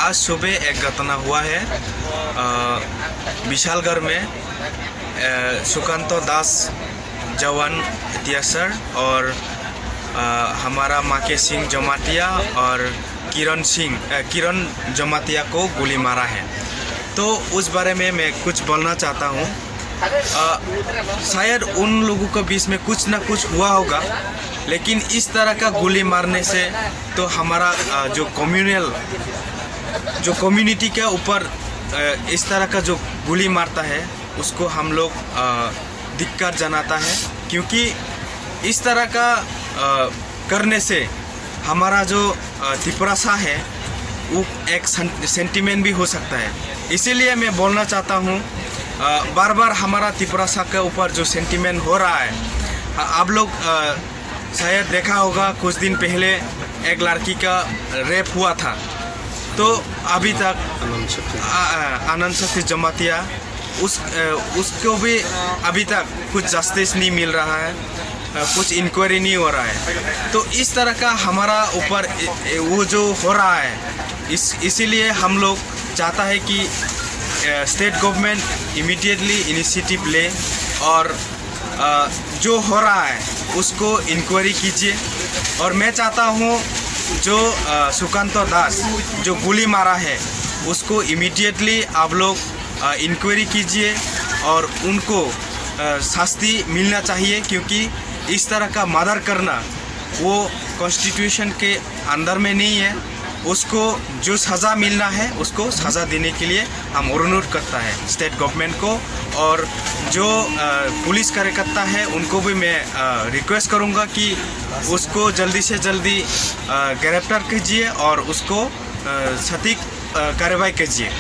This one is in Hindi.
आज सुबह एक घटना हुआ है विशालगढ़ में। सुकांत दास जवान इतिहासर और हमारा माके सिंह जमातिया और किरण जमातिया को गोली मारा है। तो उस बारे में मैं कुछ बोलना चाहता हूँ। शायद उन लोगों के बीच में कुछ ना कुछ हुआ होगा, लेकिन इस तरह का गोली मारने से तो हमारा जो कम्युनिटी के ऊपर इस तरह का जो गोली मारता है उसको हम लोग धिक्कार जनाता है, क्योंकि इस तरह का करने से हमारा जो तिपरासा है वो एक सेंटिमेंट भी हो सकता है। इसीलिए मैं बोलना चाहता हूँ, बार बार हमारा तिपरासा के ऊपर जो सेंटिमेंट हो रहा है, आप लोग शायद देखा होगा कुछ दिन पहले एक लड़की का रेप हुआ था। तो अभी तक आनंद शक्ति जमातिया उसको भी अभी तक कुछ जस्टिस नहीं मिल रहा है, कुछ इंक्वायरी नहीं हो रहा है। तो इस तरह का हमारा ऊपर वो जो हो रहा है, इसीलिए हम लोग चाहता है कि स्टेट गवर्नमेंट इमीडिएटली इनिशिएटिव ले और जो हो रहा है उसको इंक्वायरी कीजिए। और मैं चाहता हूँ जो सुकांत दास जो गोली मारा है उसको इमीडिएटली आप लोग इंक्वायरी कीजिए और उनको शास्ति मिलना चाहिए, क्योंकि इस तरह का मर्डर करना वो कॉन्स्टिट्यूशन के अंदर में नहीं है। उसको जो सज़ा मिलना है उसको सज़ा देने के लिए हम अनुरोध करता है स्टेट गवर्नमेंट को। और जो पुलिस कार्यकर्ता है उनको भी मैं रिक्वेस्ट करूंगा कि उसको जल्दी से जल्दी गिरफ्तार कीजिए और उसको सटीक कार्रवाई कीजिए।